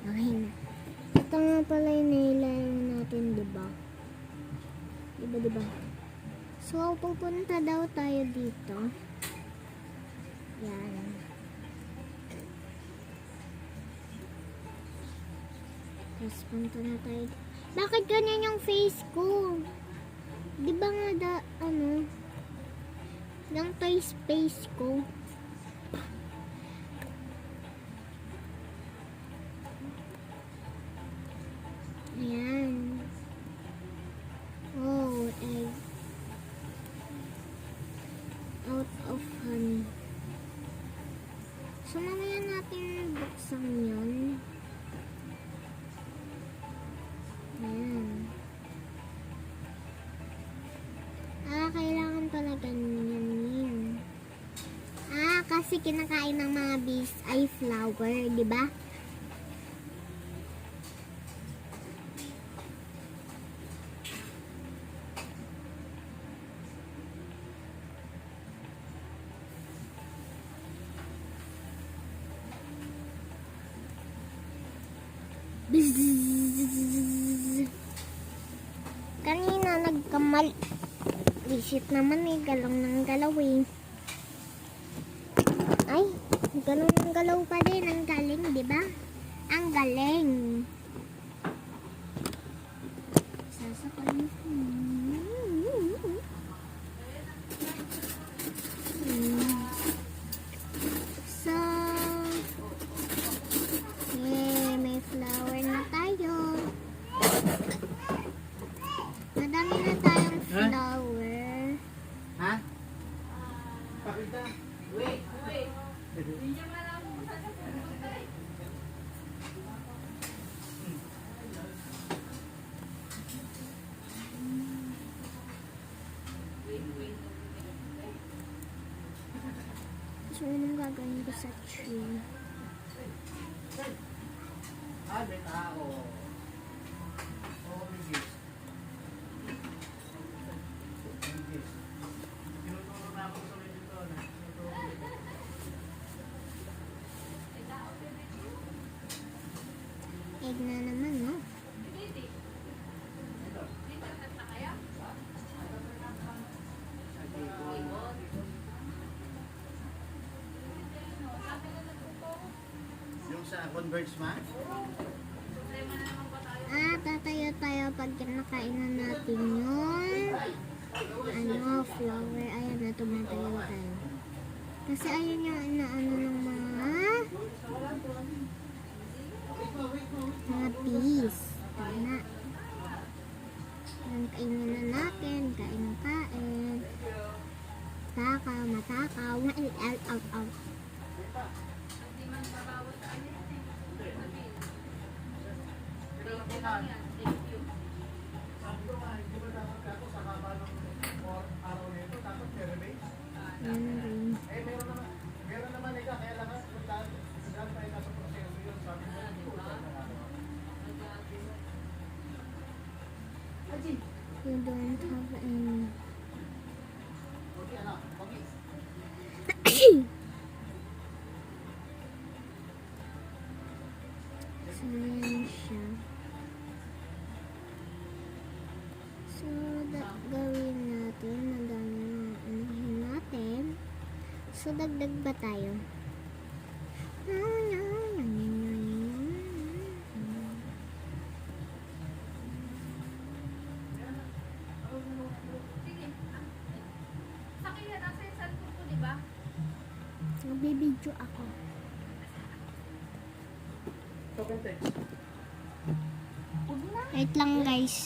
Okay na. Ito nga pala yung nailayan natin, diba? Diba? So, pupunta daw tayo dito. Yan. Tapos punta na tayo. Bakit ganyan yung face ko? Diba nga yung face ko? Ayan. Oh, egg. Out of honey. So, mamaya natin buksan yun. Ayan. Kailangan talaga yan. Kasi kinakain ng mga bees ay flower, di ba? Kanina nagkamal. Visit naman galaw ng galaw Ay, galaw ng galaw pa din. Ang galing, di ba? Ang galing. Sasakal. So, may flower na tayo. Madami na tayong flower. Ha? Pakita. Wait. So, anong gagawin ko sa tree? May tao. Egg na naman, no? Yung sa Converge ma? Tatayo tayo pag kinakain na natin yun. Flower. Ayan na, tumatayo tayo. Kasi ayun yung inaano ng mga bees. Tama. Kainin na natin. Kain. Takaw, matakaw. Out. Meron naman kaya lang pa ito sa proseso yun. Sabi ko, You don't have any. So, yan siya. So, gawin natin. Madami na anuhin natin. So, dagdag ba tayo? Nagbibidyo ako. Wait lang guys.